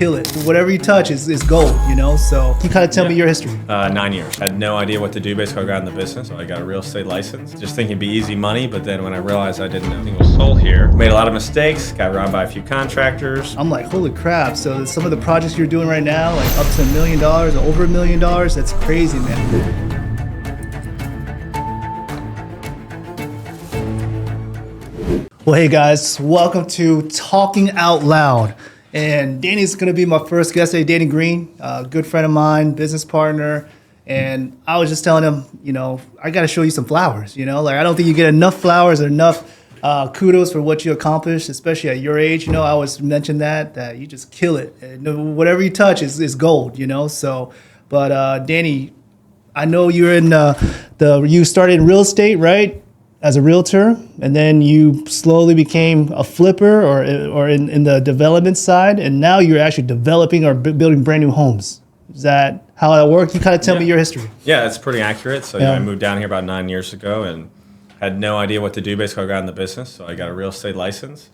kill it. Whatever you touch is gold, you know? So you kind of tell me your history. 9 years. Had no idea what to do basically. I got in the business. So I got a real estate license. Just thinking it'd be easy money, but then when I realized I didn't know a single soul here, made a lot of mistakes, got robbed by a few contractors. I'm like, holy crap. So some of the projects you're doing right now, like up to $1 million or over $1 million, that's crazy, man. Well, hey guys, welcome to Talking Out Loud. And Danny's gonna be my first guest today. Danny Green, a good friend of mine, business partner. And I was just telling him, you know, I gotta show you some flowers, you know? Like, I don't think you get enough flowers or enough kudos for what you accomplished, especially at your age. You know, I always mention that you just kill it. And whatever you touch is gold, you know? So, but Danny, I know you're in you started in real estate, right? As a realtor, and then you slowly became a flipper or in the development side, and now you're actually developing or building brand new homes. Is that how that works? You kind of tell me your history. Yeah, that's pretty accurate. So I moved down here about 9 years ago and had no idea what to do. Basically, I got in the business, so I got a real estate license.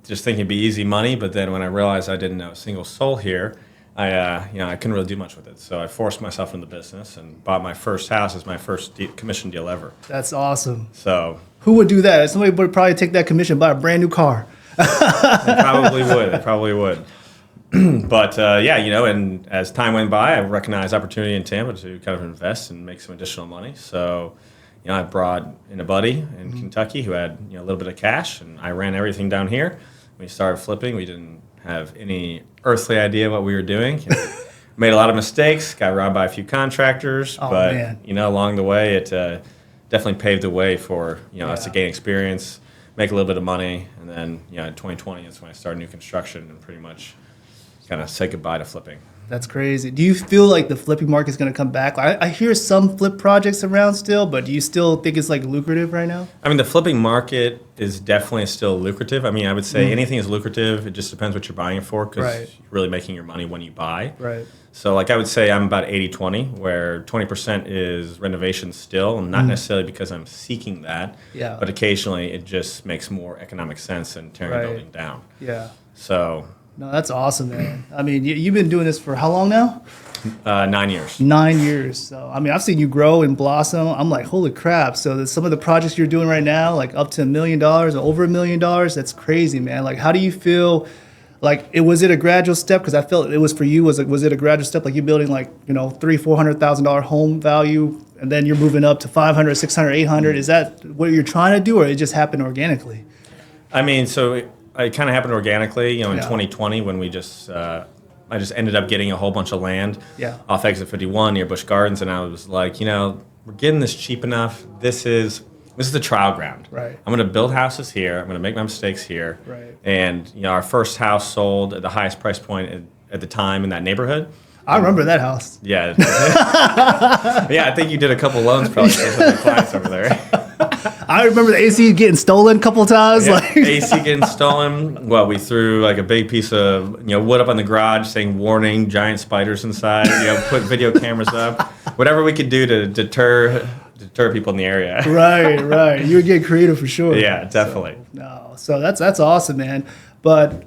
Just thinking it'd be easy money, but then when I realized I didn't know a single soul here, I couldn't really do much with it. So I forced myself in the business and bought my first house as my first commission deal ever. That's awesome. So who would do that? Somebody would probably take that commission and buy a brand new car. They probably would. But and as time went by, I recognized opportunity in Tampa to kind of invest and make some additional money. So, I brought in a buddy in Kentucky who had a little bit of cash, and I ran everything down here. We started flipping. We didn't have any earthly idea what we were doing. Made a lot of mistakes, got robbed by a few contractors, along the way it definitely paved the way for us to gain experience, make a little bit of money, and then in 2020 is when I started new construction and pretty much kind of said goodbye to flipping. That's crazy. Do you feel like the flipping market is going to come back? I hear some flip projects around still, but do you still think it's like lucrative right now? I mean, the flipping market is definitely still lucrative. I mean, I would say anything is lucrative. It just depends what you're buying it for, because you're really making your money when you buy. Right. So I would say I'm about 80-20, where 20% is renovation still, not necessarily because I'm seeking that, but occasionally it just makes more economic sense than tearing a building down. Yeah. So... No, that's awesome, man. I mean, you've been doing this for how long now? 9 years. 9 years. So, I mean, I've seen you grow and blossom. I'm like, holy crap. So some of the projects you're doing right now, like up to $1 million or over $1 million, that's crazy, man. Like, how do you feel? Like, was it a gradual step? Because I felt it was for you. Was it a gradual step? Like, you building like, $300,000-$400,000 home value, and then you're moving up to $500,000, $600,000, $800,000. Is that what you're trying to do, or it just happened organically? I mean, it kind of happened organically, in 2020 when I just ended up getting a whole bunch of land off Exit 51 near Busch Gardens, and I was like, we're getting this cheap enough. This is the trial ground. Right. I'm going to build houses here. I'm going to make my mistakes here. Right. And our first house sold at the highest price point at the time in that neighborhood. I remember that house. Yeah. I think you did a couple loans probably for some of the clients over there. I remember the AC getting stolen a couple of times. Yeah, AC getting stolen. Well, we threw like a big piece of wood up on the garage saying "warning, giant spiders inside." Put video cameras up, whatever we could do to deter people in the area. Right. You were getting creative for sure. Yeah, definitely. So that's awesome, man. But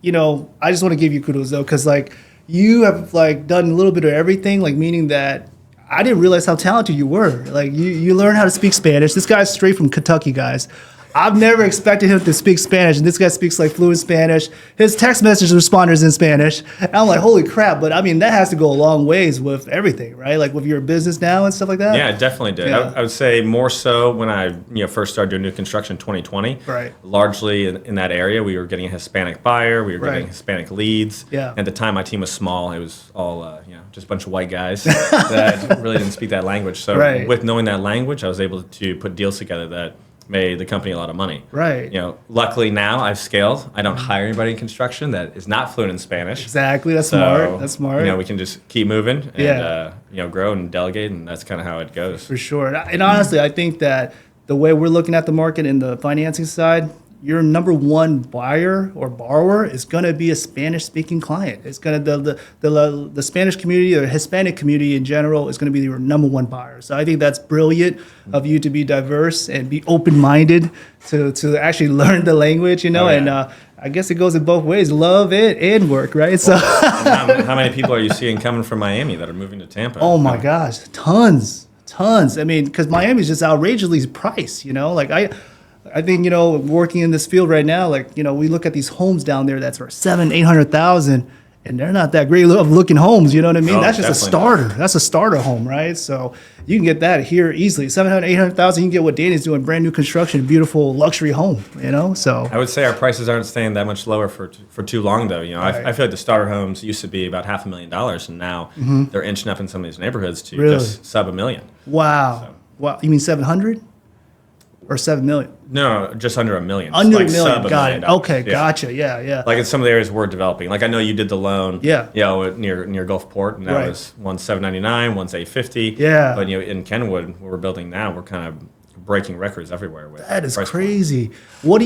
I just want to give you kudos though, because like you have like done a little bit of everything, like meaning that. I didn't realize how talented you were. Like you learned how to speak Spanish. This guy's straight from Kentucky, guys. I've never expected him to speak Spanish, and this guy speaks like fluent Spanish. His text message responders in Spanish. And I'm like, holy crap! But I mean, that has to go a long ways with everything, right? Like with your business now and stuff like that. Yeah, it definitely did. Yeah. I would say more so when I first started doing new construction in 2020. Right. Largely in that area, we were getting a Hispanic buyer. We were getting Hispanic leads. Yeah. At the time, my team was small. It was all just a bunch of white guys that really didn't speak that language. So with knowing that language, I was able to put deals together that made the company a lot of money. Right. Luckily now I've scaled. I don't hire anybody in construction that is not fluent in Spanish. Exactly. That's smart. That's smart. We can just keep moving and grow and delegate, and that's kind of how it goes. For sure. And honestly, I think that the way we're looking at the market in the financing side, your number one buyer or borrower is going to be a Spanish-speaking client. It's going to the Spanish community or Hispanic community in general is going to be your number one buyer. So I think that's brilliant of you to be diverse and be open-minded to actually learn the language, you know. Oh, yeah. And I guess it goes in both ways: love it and work, right? So. How many people are you seeing coming from Miami that are moving to Tampa? Oh my gosh, tons. I mean, because Miami's just outrageously priced, you know. Like I think, you know, working in this field right now, like, you know, we look at these homes down there that's for 700,000-800,000, and they're not that great of looking homes. You know what I mean? No, That's just a definitely starter. That's a starter home, right? So you can get that here easily. 700,000-800,000. You can get what Danny's doing, brand new construction, beautiful luxury home. You know, so I would say our prices aren't staying that much lower for too long, though. You know, Right. I feel like the starter homes used to be about $500,000, and now they're inching up in some of these neighborhoods to Really? just sub $1 million. wow. You mean 700 or 7 million? No, just under $1 million. Under Like a million. sub $1 Got million. it. Okay, Yeah. gotcha. Yeah. Like in some of the areas we're developing. Like I know you did the loan, Yeah. you know, near Gulfport, and that Right. was one's $799, one's $850. Yeah. But you know, in Kenwood, where we're building now, we're kind of breaking records everywhere with That is price crazy. Why do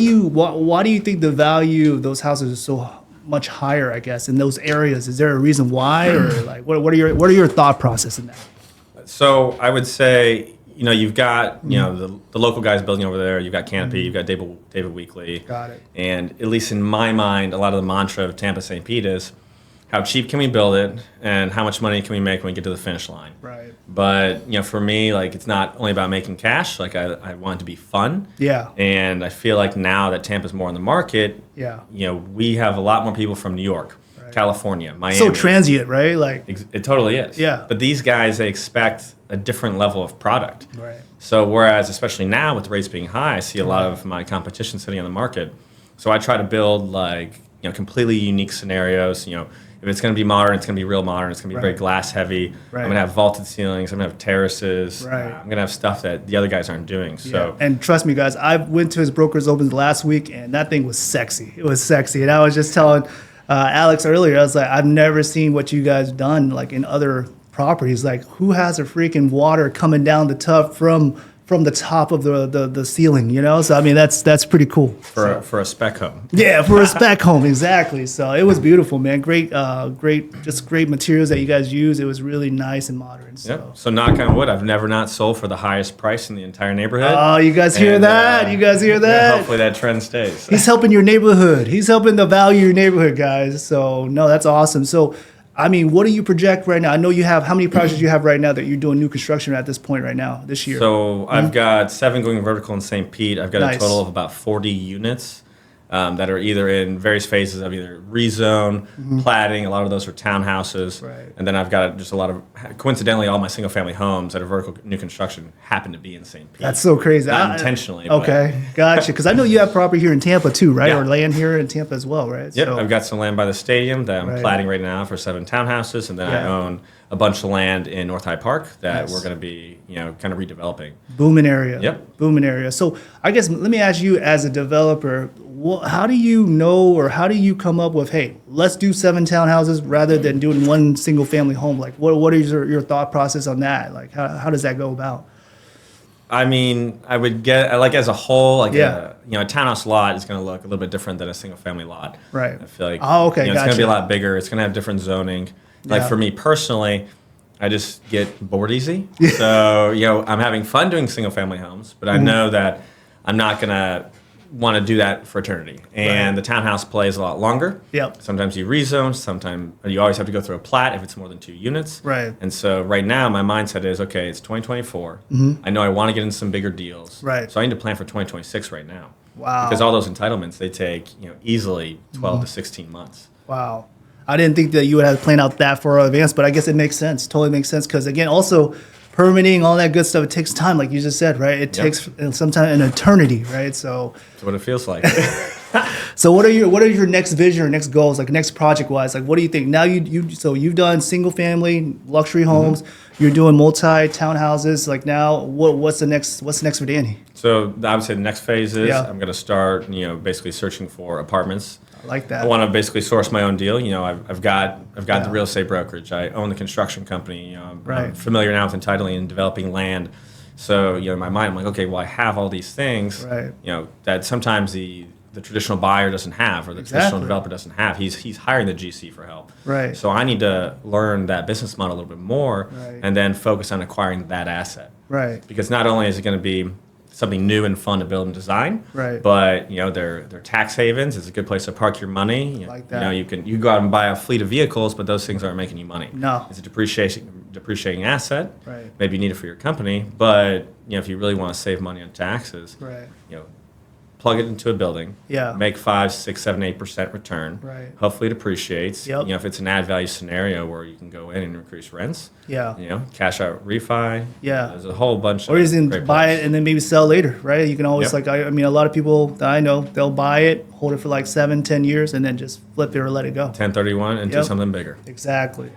you think the value of those houses is so much higher, I guess, in those areas? Is there a reason why, or like what are your thought process in that? So I would say, you know, you've got, you know, the local guys building over there. You've got Canopy. You've got David Weekley. Got it. And at least in my mind, a lot of the mantra of Tampa St. Pete is, how cheap can we build it, and how much money can we make when we get to the finish line? Right. But you know, for me, like it's not only about making cash. Like I want it to be fun. Yeah. And I feel like now that Tampa's more on the market, Yeah. you know, we have a lot more people from New York, California, Miami. So transient, right? Like, It totally is. Yeah. But these guys, they expect a different level of product. right. So whereas, especially now with rates being high, I see a lot of my competition sitting on the market. So I try to build like, you know, completely unique scenarios. You know, if it's going to be modern, it's going to be real modern. It's going to be very Right. glass heavy. Right. I'm going to have vaulted ceilings. I'm going to have terraces. Right. I'm going to have stuff that the other guys aren't doing. So Yeah. And trust me, guys, I went to his broker's opens last week, and that thing was sexy. It was sexy, and I was just telling Alex earlier, I was like, I've never seen what you guys done like in other properties. Like, who has a freaking water coming down the tub from the top of the ceiling? You know, so I mean, that's pretty cool. for a spec home. Yeah, for a spec home, exactly. So it was beautiful, man. Great materials that you guys use. It was really nice and modern. So. Yep. So knock on wood, I've never not sold for the highest price in the entire neighborhood. Oh, you guys hear And, that? You guys hear yeah, that? hopefully that trend stays. He's helping your neighborhood. He's helping to value your neighborhood, guys. So no, that's awesome. So, I mean, what do you project right now? I know you have, how many projects you have right now that you're doing new construction at this point right now, this year? So I've got 7 going vertical in St. Pete. I've got Nice. a total of about 40 units that are either in various phases of either rezone, platting. A lot of those are townhouses. Right. And then I've got just a lot of, coincidentally, all my single family homes that are vertical new construction happen to be in St. Pete. That's so crazy. Not intentionally. but- Okay, gotcha. Because I know you have property here in Tampa too, right? Yeah. Or land here in Tampa as well, right? Yep, So- I've got some land by the stadium that I'm Right. platting right now for 7 townhouses, and then I Yeah. own a bunch of land in North Hyde Park that Nice. we're going to be, you know, kind of redeveloping. Booming area. Yep. Booming area. So I guess let me ask you, as a developer, how do you know, or how do you come up with, hey, let's do 7 townhouses rather than doing one single family home? Like, what is your thought process on that? Like, how does that go about? I mean, I would get, like, as a whole, like, Yeah. a townhouse lot is going to look a little bit different than a single family lot. Right. I feel like, Oh, okay, it's going to be a gotcha. lot bigger. It's going to have different zoning. Like, Yeah. for me personally, I just get bored easy. So, you know, I'm having fun doing single family homes, but I Mm-hmm. know that I'm not going to want to do that for eternity. And the townhouse plays a lot longer. Yep. Sometimes you rezone, sometimes you always have to go through a plat if it's more than 2 units. Right. And so right now my mindset is, okay, it's 2024. I know I want to get into some bigger deals. Mm-hmm. Right. So I need to plan for 2026 right now. Wow. Because all those entitlements, they take, you know, easily 12 to 16 months. Wow. I didn't think that you would have to plan out that far in advance, but I guess it makes sense. Totally makes sense. Because again, also permitting, all that good stuff, it takes time, like you just said, right? It Yep. takes sometimes an eternity, right? So, That's what it feels like. so what are your next vision or next goals, like next project wise? Like, what do you think now? So you've done single family luxury homes. You're doing multi townhouses. Like now, what's the next for Danny? So I would say the next phase is Yeah. I'm going to start, you know, basically searching for apartments. I like that. I want to basically source my own deal. You know, I've got Yeah. the real estate brokerage. I own the construction company. You know, I'm Right. familiar now with entitling and developing land. So, you know, in my mind, I'm like, okay, well, I have all these things. Right. You know, that sometimes the the traditional buyer doesn't have, or the traditional Exactly. developer doesn't have. He's hiring the GC for help. Right. So I need to learn that business model a little bit more, Right. and then focus on acquiring that asset. Right. Because not only is it going to be something new and fun to build and design, Right. but they're tax havens. It's a good place to park your money. Like that. You can go out and buy a fleet of vehicles, but those things aren't making you money. No. It's a depreciating asset. Right. Maybe you need it for your company, but if you really want to save money on taxes, Right. plug it into a building. Yeah. Make 5, 6, 7, 8% return. Right. Hopefully it appreciates. Yep. If it's an add value scenario where you can go in and increase rents. Yeah. Cash out refi. Yeah. There's a whole bunch. Or you can great buy places. it and then maybe sell later, right? You can always Yep. I mean, a lot of people that I know, they'll buy it, hold it for like 7, 10 years, and then just flip it or let it go. 1031 into Yep. something bigger. Exactly.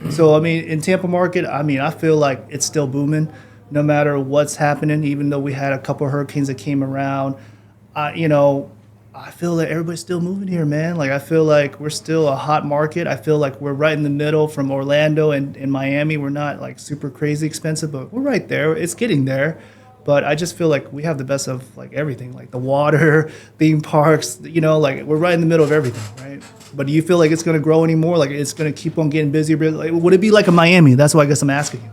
So, I mean, in Tampa market, I mean, I feel like it's still booming no matter what's happening, even though we had a couple of hurricanes that came around. I feel like everybody's still moving here, man. Like, I feel like we're still a hot market. I feel like we're right in the middle from Orlando and Miami. We're not like super crazy expensive, but we're right there. It's getting there. But I just feel like we have the best of like everything, like the water, theme parks, like we're right in the middle of everything, right? But do you feel like it's going to grow anymore? Like it's going to keep on getting busier? Like, would it be like a Miami? That's why I guess I'm asking you.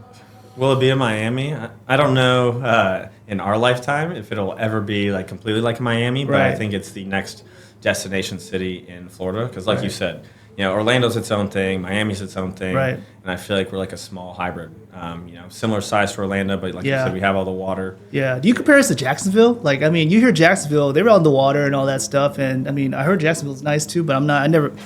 Will it be in Miami? I don't know in our lifetime if it'll ever be like completely like Miami, but I Right. think it's the next destination city in Florida. Because like you Right. said, Orlando's its own thing, Miami's its own thing, Right. and I feel like we're like a small hybrid. Similar size to Orlando, but like Yeah. you said, we have all the water. Yeah. Do you compare us to Jacksonville? Like, I mean, you hear Jacksonville, they're on the water and all that stuff. And I mean, I heard Jacksonville's nice too, but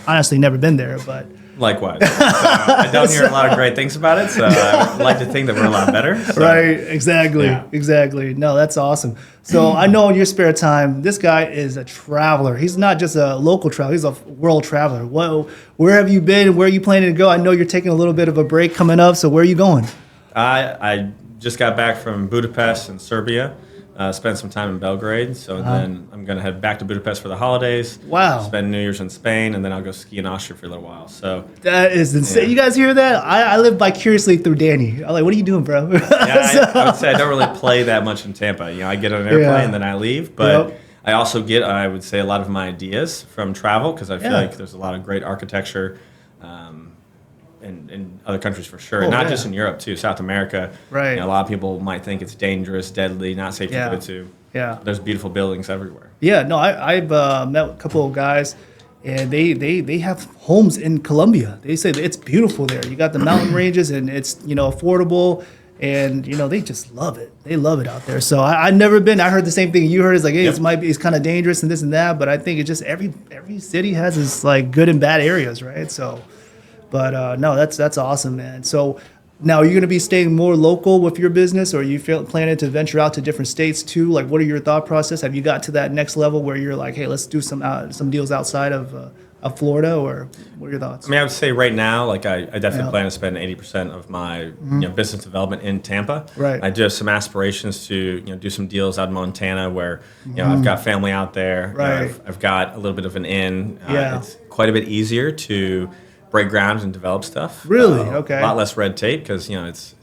honestly never been there, but. Likewise. I don't hear a lot of great things about it, so I would like to think that we're a lot better. So. Right, exactly, Yeah. exactly. No, that's awesome. So I know in your spare time, this guy is a traveler. He's not just a local traveler; he's a world traveler. Where have you been? Where are you planning to go? I know you're taking a little bit of a break coming up. So where are you going? I just got back from Budapest in Serbia. Spent some time in Belgrade, so then I'm going to head back to Budapest for the holidays. Wow. Spend New Year's in Spain, and then I'll go ski in Austria for a little while. So That is insane. Yeah. You guys hear that? I live vicariously through Danny. I'm like, what are you doing, bro? yeah, I would say I don't really play that much in Tampa. I get on an airplane Yeah. and then I leave, but Yep. I also get, I would say, a lot of my ideas from travel because I feel Yeah. like there's a lot of great architecture in other countries for sure, Oh, not yeah. just in Europe too, South America. Right. A lot of people might think it's dangerous, deadly, not safe Yeah. to go to. Yeah. There's beautiful buildings everywhere. Yeah, no, I've met a couple of guys, and they have homes in Colombia. They say that it's beautiful there. You got the mountain ranges, and it's affordable, and they just love it. They love it out there. So I've never been. I heard the same thing you heard. It's like, hey, Yep. it's kind of dangerous and this and that. But I think it's just every city has its like good and bad areas, right? So, but no, that's awesome, man. So. Now, are you going to be staying more local with your business, or are you planning to venture out to different states too? Like, what are your thought process? Have you got to that next level where you're like, hey, let's do some deals outside of Florida, or what are your thoughts? I mean, I would say right now, like I definitely Yeah. plan to spend 80% of my business development in Tampa. Right. I do have some aspirations to do some deals out in Montana where I've got family out there. Right. I've got a little bit of an in. Yeah. It's quite a bit easier to break ground and develop stuff. Really? Okay. A lot less red tape because it's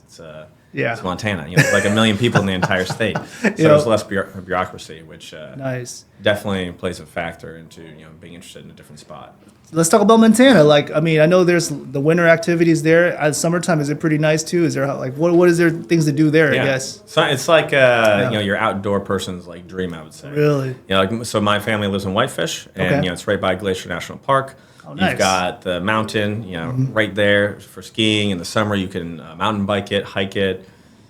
Yeah. it's Montana. It's like 1 million people in the entire state, so there's less bureaucracy, which Nice. definitely plays a factor into being interested in a different spot. Let's talk about Montana. Like, I mean, I know there's the winter activities there. Summertime, is it pretty nice too? Is there like what is there things to do there? I guess. So it's like your outdoor person's like dream, I would say. Really? So my family lives in Whitefish, and Okay. it's right by Glacier National Park. Oh, nice. You've got the mountain, right there for skiing. In the summer, you can mountain bike it, hike it.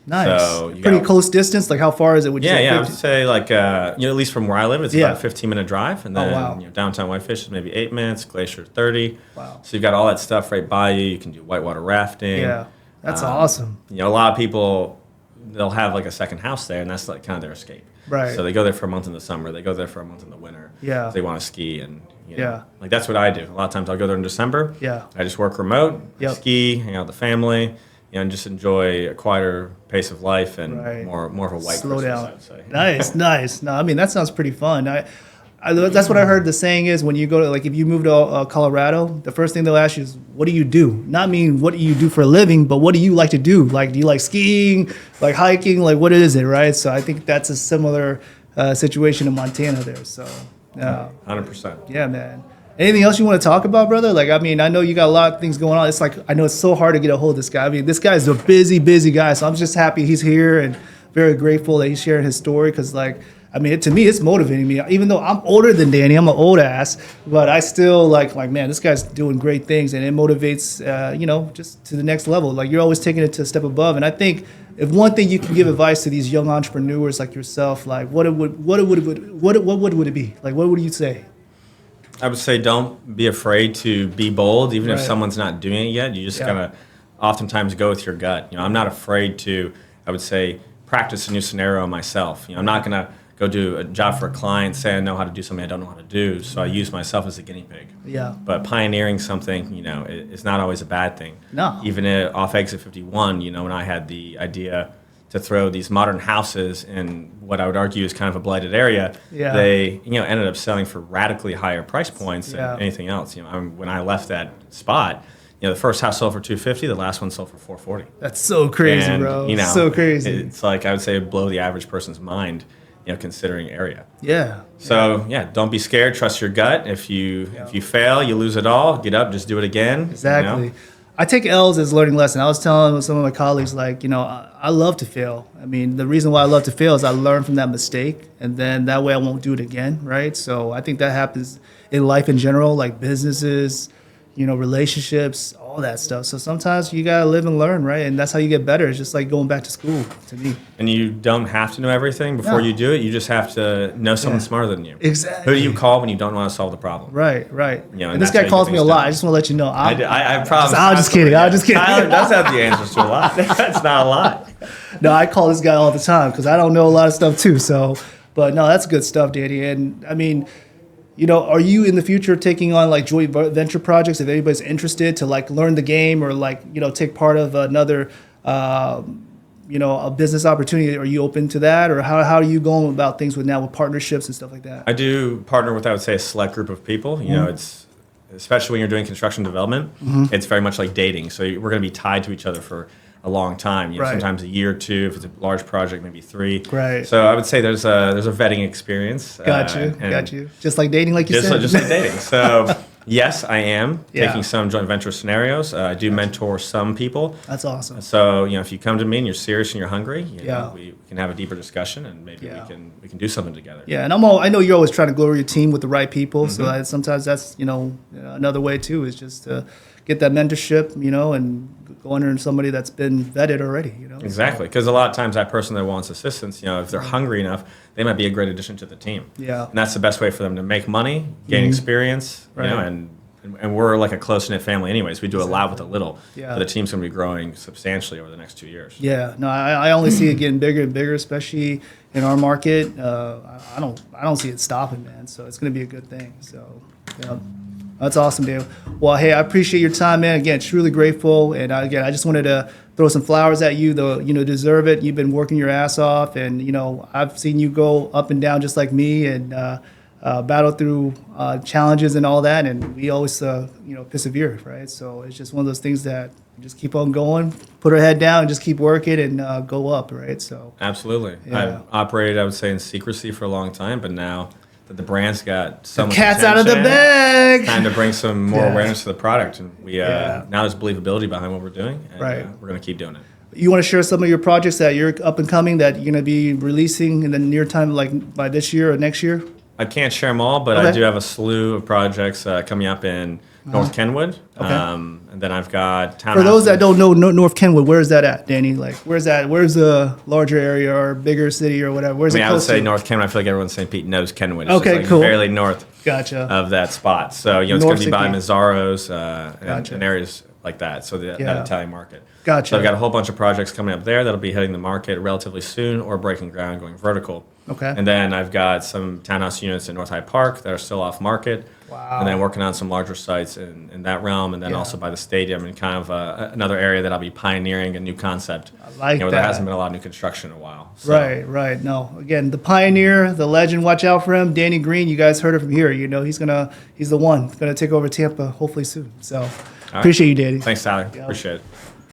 Nice. So you Pretty got- close distance. Like, how far is it? Would you say? Yeah, I would 50? say like at least from where I live, it's Yeah. about a 15-minute drive, and Oh, then wow. downtown Whitefish is maybe 8 minutes, Glacier 30. Wow. So you've got all that stuff right by you. You can do whitewater rafting. Yeah, that's awesome. A lot of people, they'll have like a second house there, and that's like kind of their escape. Right. So they go there for a month in the summer. They go there for a month in the winter. Yeah. They want to ski, and Yeah. like that's what I do. A lot of times I'll go there in December. Yeah. I just work remote, Yep. ski, hang out with the family, and just enjoy a quieter pace of life and Right. more of a white Slow Christmas, down. I would say. Nice, nice. No, I mean that sounds pretty fun. That's what I heard. The saying is when you go to if you move to Colorado, the first thing they'll ask you is, "What do you do?" Not mean what do you do for a living, but what do you like to do? Like, do you like skiing, like hiking, like what is it, right? So I think that's a similar situation in Montana there. So, 100%. yeah, man. Anything else you want to talk about, brother? Like, I mean, I know you got a lot of things going on. It's like, I know it's so hard to get a hold of this guy. I mean, this guy's a busy, busy guy. So I'm just happy he's here and very grateful that he's sharing his story. Because, like, I mean, to me, it's motivating me. Even though I'm older than Danny, I'm an old ass, but I still like, man, this guy's doing great things, and it motivates, just to the next level. Like, you're always taking it to a step above. And I think if one thing you can give advice to these young entrepreneurs like yourself, like, what would it be? Like, what would you say? I would say don't be afraid to be bold, even if Right. someone's not doing it yet. You just gotta oftentimes go with your gut. I'm not afraid to, I would say, practice a new scenario myself. I'm not gonna go do a job for a client, say I know how to do something I don't know how to do. So I use myself as a guinea pig. Yeah. But pioneering something, is not always a bad thing. No. Even off Exit 51, when I had the idea to throw these modern houses in what I would argue is kind of a blighted area, Yeah. they ended up selling for radically higher price points than Yeah. anything else. When I left that spot, the first house sold for $250, the last one sold for $440. That's so crazy, And, bro. So crazy. It's like I would say blow the average person's mind, considering area. Yeah. So don't be scared. Trust your gut. If you fail, you lose it all. Get up, just do it again. Exactly. I take L's as learning lesson. I was telling some of my colleagues, like, I love to fail. I mean, the reason why I love to fail is I learn from that mistake, and then that way I won't do it again, right? So I think that happens in life in general, like businesses, relationships, all that stuff. So sometimes you gotta live and learn, right? And that's how you get better. It's just like going back to school to me. And you don't have to know everything before you do it. You just have to know someone smarter than you. Exactly. Who do you call when you don't want to solve the problem? Right. And And this that's how guy you calls get me a things lot. done. I just want to let you know. I promise. I'm just kidding. Tyler does have the answers to a lot. That's not a lot. No, I call this guy all the time because I don't know a lot of stuff too. So, but no, that's good stuff, Danny. And I mean, are you in the future taking on like joint venture projects if anybody's interested to like learn the game or like, take part of another, a business opportunity? Are you open to that, or how are you going about things with partnerships and stuff like that? I do partner with, I would say, a select group of people. It's especially when you're doing construction development, it's very much like dating. So we're going to be tied to each other for a long time. Right. Sometimes a year or two. If it's a large project, maybe 3. Right. So I would say there's a vetting experience. Got you. Just like dating, like you said. Just like dating. So yes, I am Yeah. taking some joint venture scenarios. I do mentor some people. That's awesome. So if you come to me and you're serious and you're hungry, Yeah. we can have a deeper discussion and maybe Yeah. we can do something together. Yeah, and I know you're always trying to grow your team with the right people. So sometimes that's another way too, is just to get that mentorship, and go under somebody that's been vetted already. Exactly, because a lot of times that person that wants assistance, if they're hungry enough, they might be a great addition to the team. Yeah. And that's the best way for them to make money, gain experience, Right. and we're like a close-knit family anyways. We do a lot with a little. Yeah. But the team's going to be growing substantially over the next 2 years. Yeah, no, I only see it getting bigger and bigger, especially in our market. I don't see it stopping, man. So it's going to be a good thing. So, yeah. That's awesome, Dale. Well, hey, I appreciate your time, man. Again, truly grateful. And again, I just wanted to throw some flowers at you. Deserve it. You've been working your ass off, and I've seen you go up and down just like me, and battle through challenges and all that. And we always, persevere, right? So it's just one of those things that just keep on going, put our head down, and just keep working and go up, right? So Absolutely. Yeah. I've operated, I would say, in secrecy for a long time, but now that the brand's got so much cat's out of the attention, bag. time to bring some more Yeah. awareness to the product, and we Yeah. now there's believability behind what we're doing, and Right. we're going to keep doing it. You want to share some of your projects that you're up and coming that you're going to be releasing in the near time, like by this year or next year? I can't share them all, but I Okay. do have a slew of projects coming up in North Kenwood, Okay. and then I've got townhouses. For those that don't know North Kenwood, where is that at, Danny? Like, where's that? Where's a larger area or bigger city or whatever? Where's I mean, it I would close say to? North Kenwood. I feel like everyone in St. Pete knows Kenwood. It's Okay, just like cool. barely north Gotcha. of that spot. So it's North going to be St. by Pete. Mazzaro's Gotcha. and areas like that. So Yeah. that Italian market. Gotcha. So I've got a whole bunch of projects coming up there that'll be hitting the market relatively soon or breaking ground, going vertical. Okay. And then I've got some townhouse units in North Hyde Park that are still off market. Wow. And then working on some larger sites in that realm, and then Yeah. also by the stadium and kind of another area that I'll be pioneering a new concept. I like where that. there hasn't been a lot of new construction in a while. So, Right. No, again, the pioneer, the legend. Watch out for him, Danny Green. You guys heard it from here. He's the one gonna take over Tampa hopefully soon. So appreciate you, Danny. Thanks, Tyler. Yeah. Appreciate it.